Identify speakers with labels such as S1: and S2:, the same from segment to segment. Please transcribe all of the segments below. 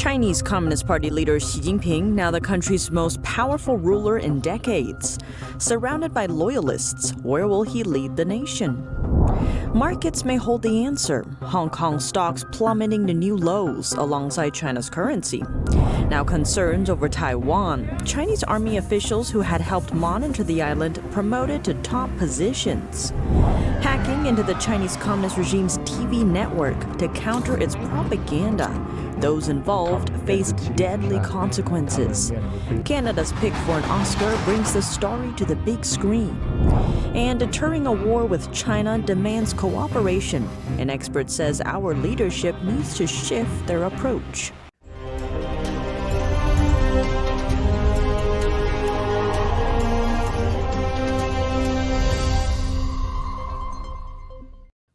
S1: Chinese Communist Party leader Xi Jinping, now the country's most powerful ruler in decades. Surrounded by loyalists, where will he lead the nation? Markets may hold the answer. Hong Kong stocks plummeting to new lows alongside China's currency. Now concerns over Taiwan. Chinese army officials who had helped monitor the island promoted to top positions. Hacking into the Chinese Communist regime's TV network to counter its propaganda. Those involved faced deadly consequences. Canada's pick for an Oscar brings the story to the big screen. And deterring a war with China demands cooperation. An expert says our leadership needs to shift their approach.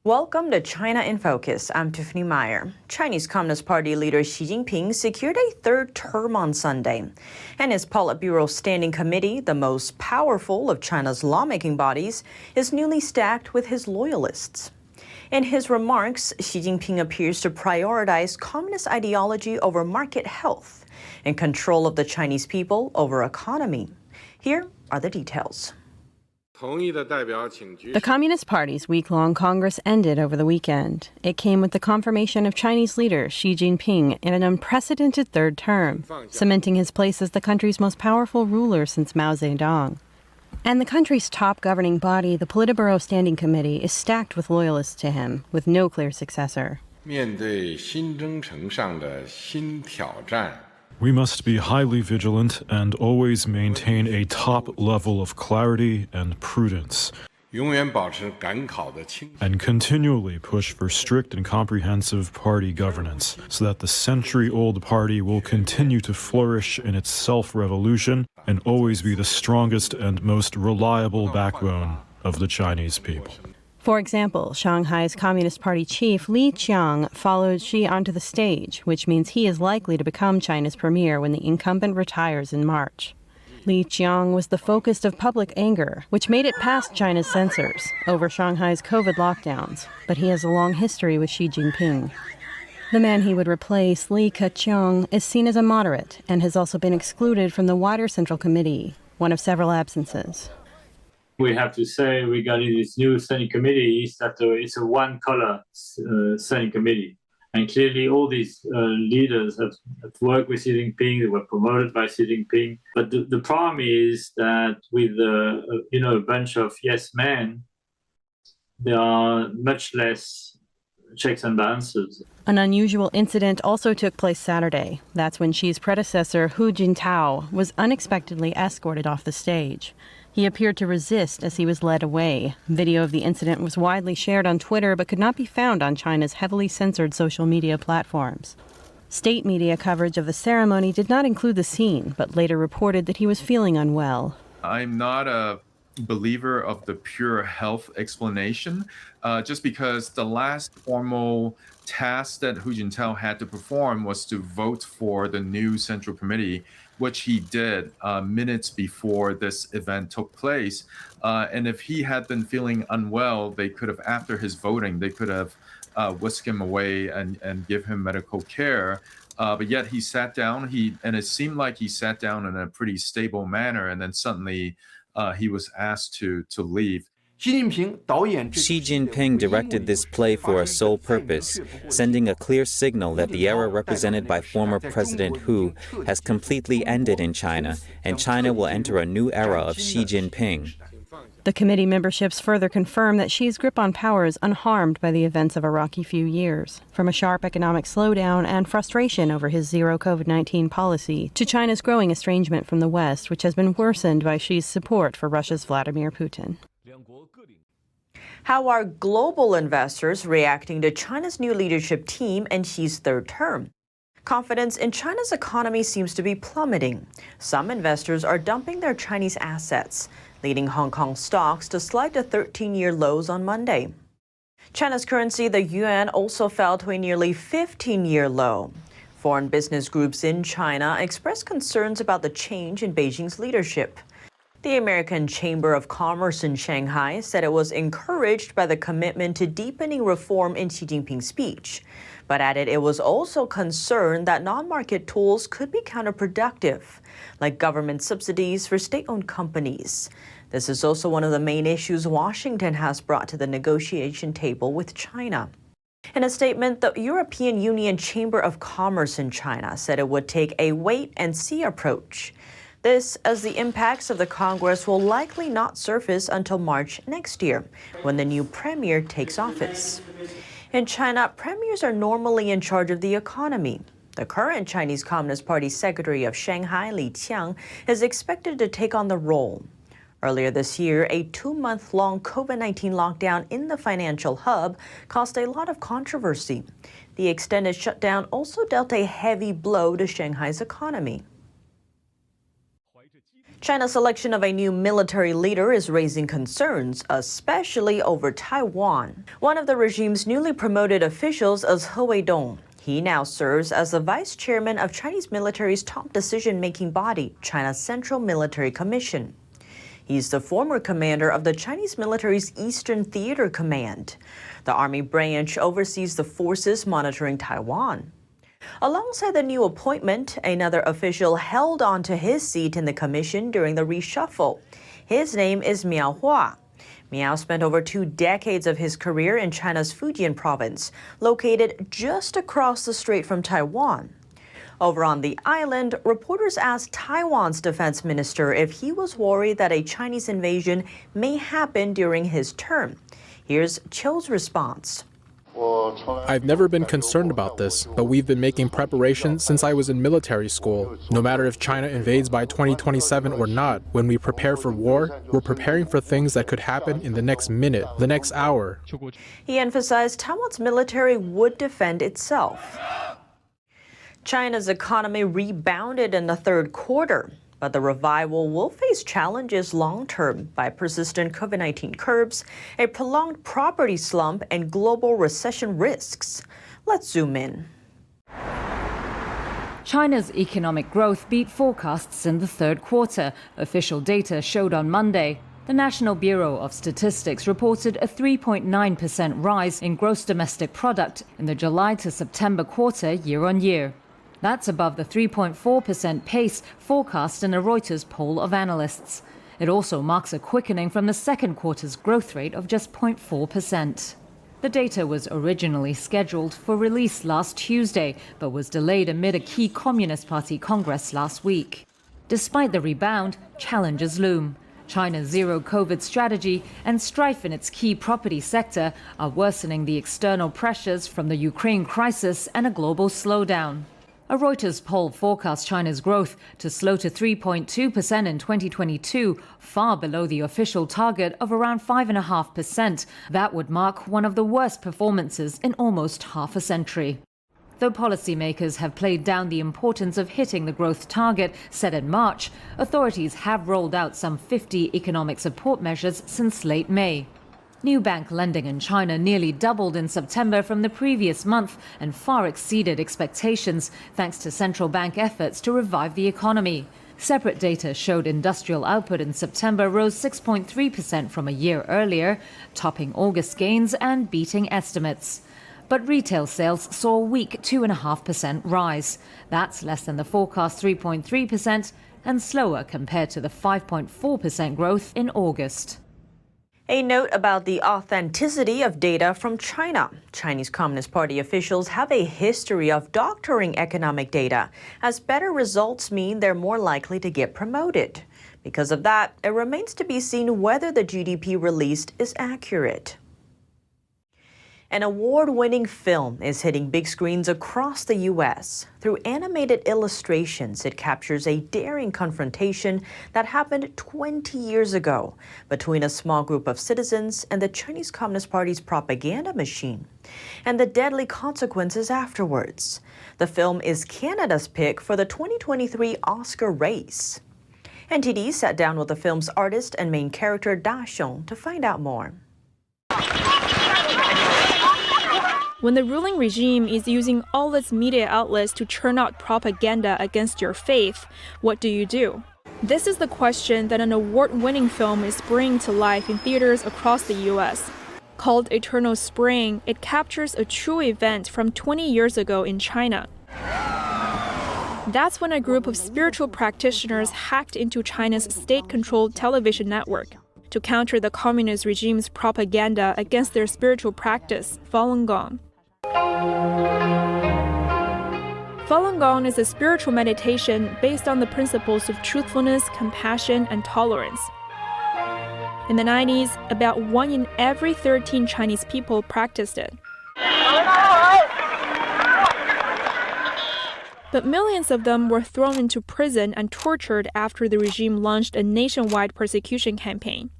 S1: Welcome to China in Focus. I'm Tiffany Meyer. Chinese Communist Party leader Xi Jinping secured a third term on Sunday. And his Politburo Standing Committee, the most powerful of China's lawmaking bodies, is newly stacked with his loyalists. In his remarks, Xi Jinping appears to prioritize communist ideology over market health and control of the Chinese people over economy. Here are the details.
S2: The Communist Party's week-long Congress ended over the weekend. It came with the confirmation of Chinese leader Xi Jinping in an unprecedented third term, cementing his place as the country's most powerful ruler since Mao Zedong. And the country's top governing body, the Politburo Standing Committee, is stacked with loyalists to him, with no clear successor.
S3: We must be highly vigilant and always maintain a top level of clarity and prudence, and continually push for strict and comprehensive party governance so that the century-old party will continue to flourish in its self-revolution and always be the strongest and most reliable backbone of the Chinese people.
S2: For example, Shanghai's Communist Party chief Li Qiang followed Xi onto the stage, which means he is likely to become China's premier when the incumbent retires in March. Li Qiang was the focus of public anger, which made it past China's censors over Shanghai's COVID lockdowns, but he has a long history with Xi Jinping. The man he would replace, Li Keqiang, is seen as a moderate and has also been excluded from the wider Central Committee, one of several absences.
S4: We have to say regarding this new standing committee is that it's a one-color standing committee. And clearly all these leaders have worked with Xi Jinping, they were promoted by Xi Jinping. But the problem is that with a bunch of yes men, there are much less checks and balances.
S2: An unusual incident also took place Saturday. That's when Xi's predecessor, Hu Jintao, was unexpectedly escorted off the stage. He appeared to resist as he was led away. Video of the incident was widely shared on Twitter but could not be found on China's heavily censored social media platforms. State media coverage of the ceremony did not include the scene, but later reported that he was feeling unwell.
S5: I'm not a believer of the pure health explanation, just because the last formal task that Hu Jintao had to perform was to vote for the new Central Committee, which he did minutes before this event took place. And if he had been feeling unwell, they could have, after his voting, they could have whisked him away and give him medical care. But yet he sat down, and it seemed like he sat down in a pretty stable manner, and then suddenly he was asked to leave.
S6: Xi Jinping directed this play for a sole purpose, sending a clear signal that the era represented by former President Hu has completely ended in China, and China will enter a new era of Xi Jinping.
S2: The committee memberships further confirm that Xi's grip on power is unharmed by the events of a rocky few years, from a sharp economic slowdown and frustration over his zero COVID-19 policy to China's growing estrangement from the West, which has been worsened by Xi's support for Russia's Vladimir Putin.
S1: How are global investors reacting to China's new leadership team and Xi's third term? Confidence in China's economy seems to be plummeting. Some investors are dumping their Chinese assets, leading Hong Kong stocks to slide to 13-year lows on Monday. China's currency, the yuan, also fell to a nearly 15-year low. Foreign business groups in China expressed concerns about the change in Beijing's leadership. The American Chamber of Commerce in Shanghai said it was encouraged by the commitment to deepening reform in Xi Jinping's speech, but added it was also concerned that non-market tools could be counterproductive, like government subsidies for state-owned companies. This is also one of the main issues Washington has brought to the negotiation table with China. In a statement, the European Union Chamber of Commerce in China said it would take a wait-and-see approach. This, as the impacts of the Congress will likely not surface until March next year, when the new premier takes office. In China, premiers are normally in charge of the economy. The current Chinese Communist Party Secretary of Shanghai, Li Qiang, is expected to take on the role. Earlier this year, a 2-month-long COVID-19 lockdown in the financial hub caused a lot of controversy. The extended shutdown also dealt a heavy blow to Shanghai's economy. China's selection of a new military leader is raising concerns, especially over Taiwan. One of the regime's newly promoted officials is He Weidong. He now serves as the vice chairman of Chinese military's top decision-making body, China's Central Military Commission. He's the former commander of the Chinese military's Eastern Theater Command. The army branch oversees the forces monitoring Taiwan. Alongside the new appointment, another official held on to his seat in the commission during the reshuffle. His name is Miao Hua. Miao spent over 2 decades of his career in China's Fujian province, located just across the strait from Taiwan. Over on the island, reporters asked Taiwan's defense minister if he was worried that a Chinese invasion may happen during his term. Here's Chou's response.
S7: I've never been concerned about this, but we've been making preparations since I was in military school. No matter if China invades by 2027 or not, when we prepare for war, we're preparing for things that could happen in the next minute, the next hour.
S1: He emphasized Taiwan's military would defend itself. China's economy rebounded in the third quarter, but the revival will face challenges long-term by persistent COVID-19 curbs, a prolonged property slump, and global recession risks. Let's zoom in.
S8: China's economic growth beat forecasts in the third quarter, official data showed on Monday. The National Bureau of Statistics reported a 3.9% rise in gross domestic product in the July to September quarter year-on-year. That's above the 3.4% pace forecast in a Reuters poll of analysts. It also marks a quickening from the second quarter's growth rate of just 0.4%. The data was originally scheduled for release last Tuesday, but was delayed amid a key Communist Party Congress last week. Despite the rebound, challenges loom. China's zero-COVID strategy and strife in its key property sector are worsening the external pressures from the Ukraine crisis and a global slowdown. A Reuters poll forecast China's growth to slow to 3.2% in 2022, far below the official target of around 5.5%. That would mark one of the worst performances in almost half a century. Though policymakers have played down the importance of hitting the growth target set in March, authorities have rolled out some 50 economic support measures since late May. New bank lending in China nearly doubled in September from the previous month and far exceeded expectations thanks to central bank efforts to revive the economy. Separate data showed industrial output in September rose 6.3% from a year earlier, topping August gains and beating estimates. But retail sales saw a weak 2.5% rise. That's less than the forecast 3.3% and slower compared to the 5.4% growth in August.
S1: A note about the authenticity of data from China. Chinese Communist Party officials have a history of doctoring economic data, as better results mean they're more likely to get promoted. Because of that, it remains to be seen whether the GDP released is accurate. An award-winning film is hitting big screens across the U.S. Through animated illustrations, it captures a daring confrontation that happened 20 years ago between a small group of citizens and the Chinese Communist Party's propaganda machine, and the deadly consequences afterwards. The film is Canada's pick for the 2023 Oscar race. NTD sat down with the film's artist and main character Da Xiong to find out more.
S9: When the ruling regime is using all its media outlets to churn out propaganda against your faith, what do you do? This is the question that an award-winning film is bringing to life in theaters across the U.S. Called Eternal Spring, it captures a true event from 20 years ago in China. That's when a group of spiritual practitioners hacked into China's state-controlled television network to counter the communist regime's propaganda against their spiritual practice, Falun Gong. Falun Gong is a spiritual meditation based on the principles of truthfulness, compassion, and tolerance. In the 90s, about 1 in every 13 Chinese people practiced it. But millions of them were thrown into prison and tortured after the regime launched a nationwide persecution campaign.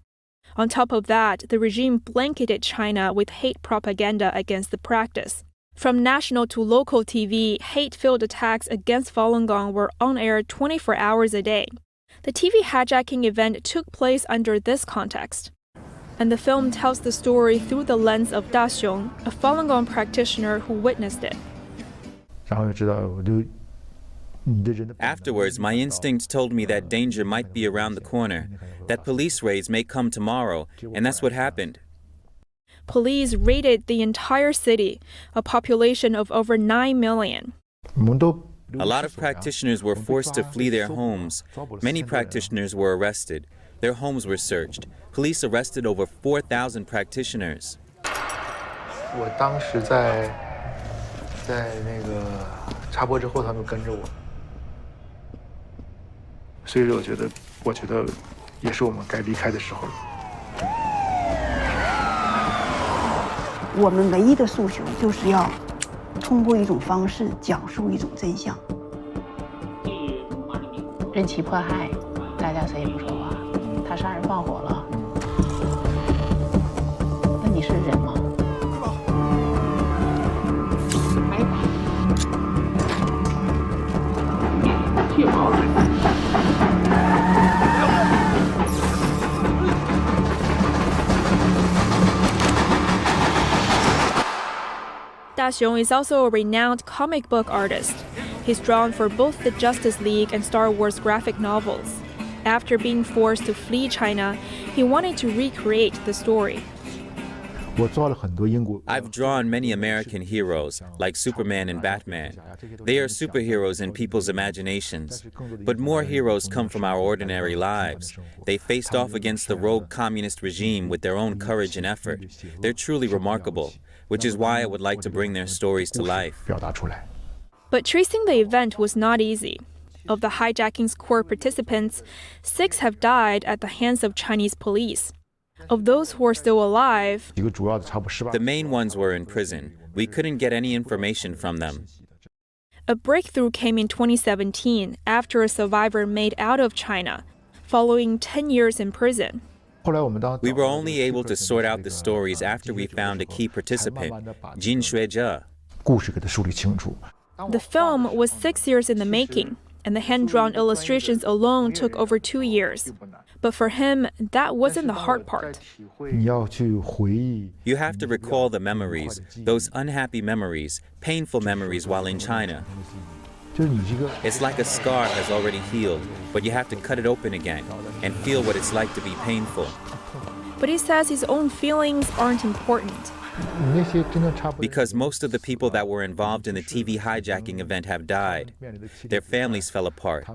S9: On top of that, the regime blanketed China with hate propaganda against the practice. From national to local TV, hate-filled attacks against Falun Gong were on air 24 hours a day. The TV hijacking event took place under this context. And the film tells the story through the lens of Da Xiong, a Falun Gong practitioner who witnessed it.
S6: Afterwards, my instinct told me that danger might be around the corner, that police raids may come tomorrow, and that's what happened.
S9: Police raided the entire city, a population of over 9 million.
S6: A lot of practitioners were forced to flee their homes. Many practitioners were arrested. Their homes were searched. Police arrested over 4,000 practitioners.
S9: Da Xiong is also a renowned comic book artist. He's drawn for both the Justice League and Star Wars graphic novels. After being forced to flee China, he wanted to recreate the story.
S6: I've drawn many American heroes, like Superman and Batman. They are superheroes in people's imaginations. But more heroes come from our ordinary lives. They faced off against the rogue communist regime with their own courage and effort. They're truly remarkable, which is why I would like to bring their stories to life.
S9: But tracing the event was not easy. Of the hijacking's core participants, 6 have died at the hands of Chinese police. Of those who are still alive,
S6: the main ones were in prison. We couldn't get any information from them.
S9: A breakthrough came in 2017 after a survivor made out of China, following 10 years in prison.
S6: We were only able to sort out the stories after we found a key participant, Jin Xuezhe.
S9: The film was 6 years in the making, and the hand-drawn illustrations alone took over 2 years. But for him, that wasn't the hard part.
S6: You have to recall the memories, those unhappy memories, painful memories while in China. It's like a scar has already healed, but you have to cut it open again and feel what it's like to be painful.
S9: But he says his own feelings aren't important.
S6: Because most of the people that were involved in the TV hijacking event have died. Their families fell apart.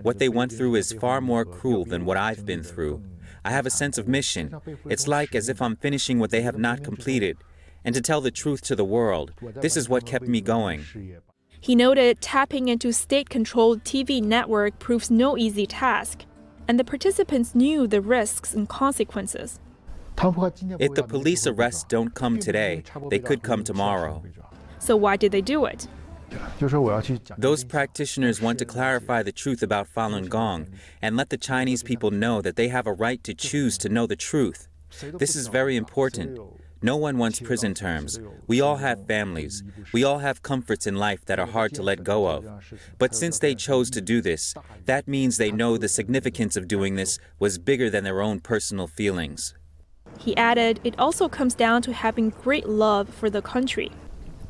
S6: What they went through is far more cruel than what I've been through. I have a sense of mission. It's like as if I'm finishing what they have not completed. And to tell the truth to the world, this is what kept me going.
S9: He noted tapping into state-controlled TV network proves no easy task, and the participants knew the risks and consequences.
S6: If the police arrests don't come today, they could come tomorrow.
S9: So why did they do it?
S6: Those practitioners want to clarify the truth about Falun Gong and let the Chinese people know that they have a right to choose to know the truth. This is very important. No one wants prison terms. We all have families. We all have comforts in life that are hard to let go of. But since they chose to do this, that means they know the significance of doing this was bigger than their own personal feelings.
S9: He added, it also comes down to having great love for the country.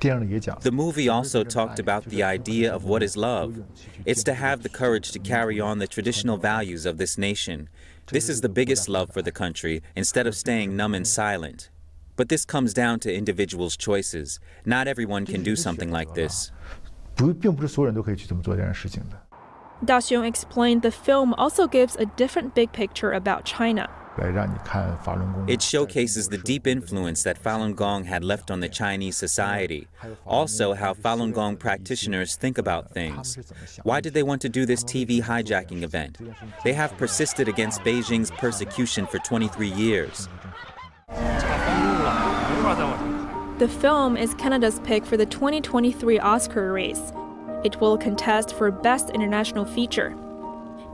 S6: The movie also talked about the idea of what is love. It's to have the courage to carry on the traditional values of this nation. This is the biggest love for the country, instead of staying numb and silent. But this comes down to individuals' choices. Not everyone can do something like this.
S9: Da-Xiong explained the film also gives a different big picture about China.
S6: It showcases the deep influence that Falun Gong had left on the Chinese society. Also, how Falun Gong practitioners think about things. Why did they want to do this TV hijacking event? They have persisted against Beijing's persecution for 23 years.
S9: The film is Canada's pick for the 2023 Oscar race. It will contest for Best International Feature.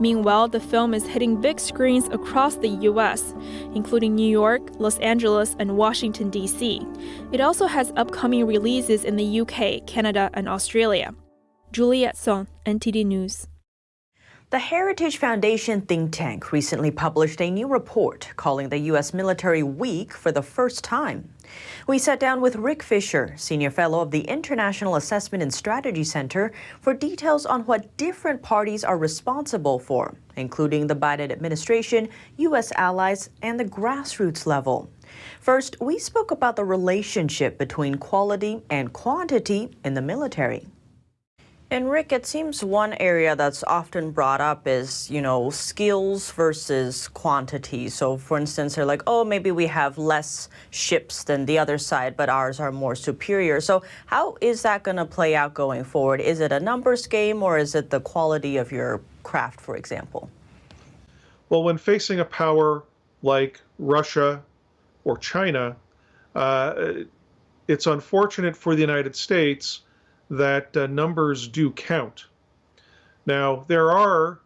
S9: Meanwhile, the film is hitting big screens across the U.S., including New York, Los Angeles, and Washington, D.C. It also has upcoming releases in the U.K., Canada, and Australia. Juliet Song, NTD News.
S1: The Heritage Foundation think tank recently published a new report calling the U.S. military weak for the first time. We sat down with Rick Fisher, Senior Fellow of the International Assessment and Strategy Center, for details on what different parties are responsible for, including the Biden administration, U.S. allies, and the grassroots level. First, we spoke about the relationship between quality and quantity in the military. And Rick, it seems one area that's often brought up is, skills versus quantity. So, for instance, they're like, oh, maybe we have less ships than the other side, but ours are more superior. So how is that going to play out going forward? Is it a numbers game, or is it the quality of your craft, for example?
S10: Well, when facing a power like Russia or China, it's unfortunate for the United States that numbers do count. Now, there are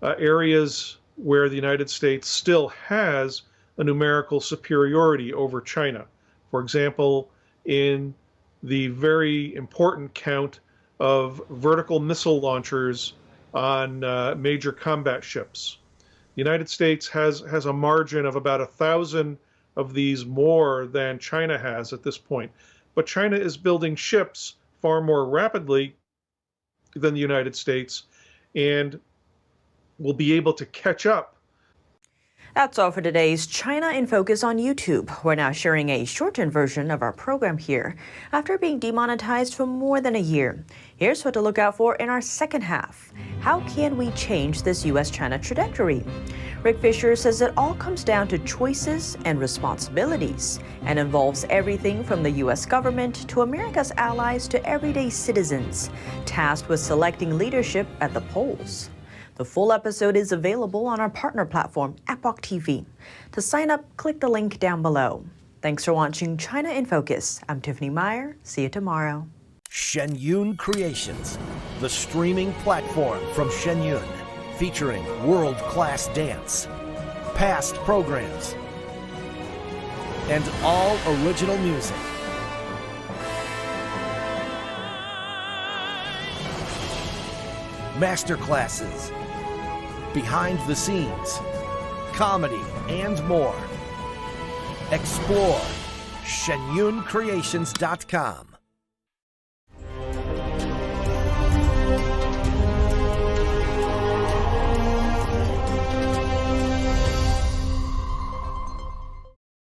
S10: areas where the United States still has a numerical superiority over China. For example, in the very important count of vertical missile launchers on major combat ships. The United States has a margin of about 1,000 of these more than China has at this point. But China is building ships far more rapidly than the United States and will be able to catch up.
S1: That's all for today's China in Focus on YouTube. We're now sharing a shortened version of our program here after being demonetized for more than a year. Here's what to look out for in our second half. How can we change this U.S.-China trajectory? Rick Fisher says it all comes down to choices and responsibilities and involves everything from the U.S. government to America's allies to everyday citizens tasked with selecting leadership at the polls. The full episode is available on our partner platform, Epoch TV. To sign up, click the link down below. Thanks for watching China in Focus. I'm Tiffany Meyer. See you tomorrow.
S11: Shenyun Creations, the streaming platform from Shenyun, featuring world-class dance, past programs, and all original music. Masterclasses, behind the scenes, comedy, and more. Explore ShenyunCreations.com.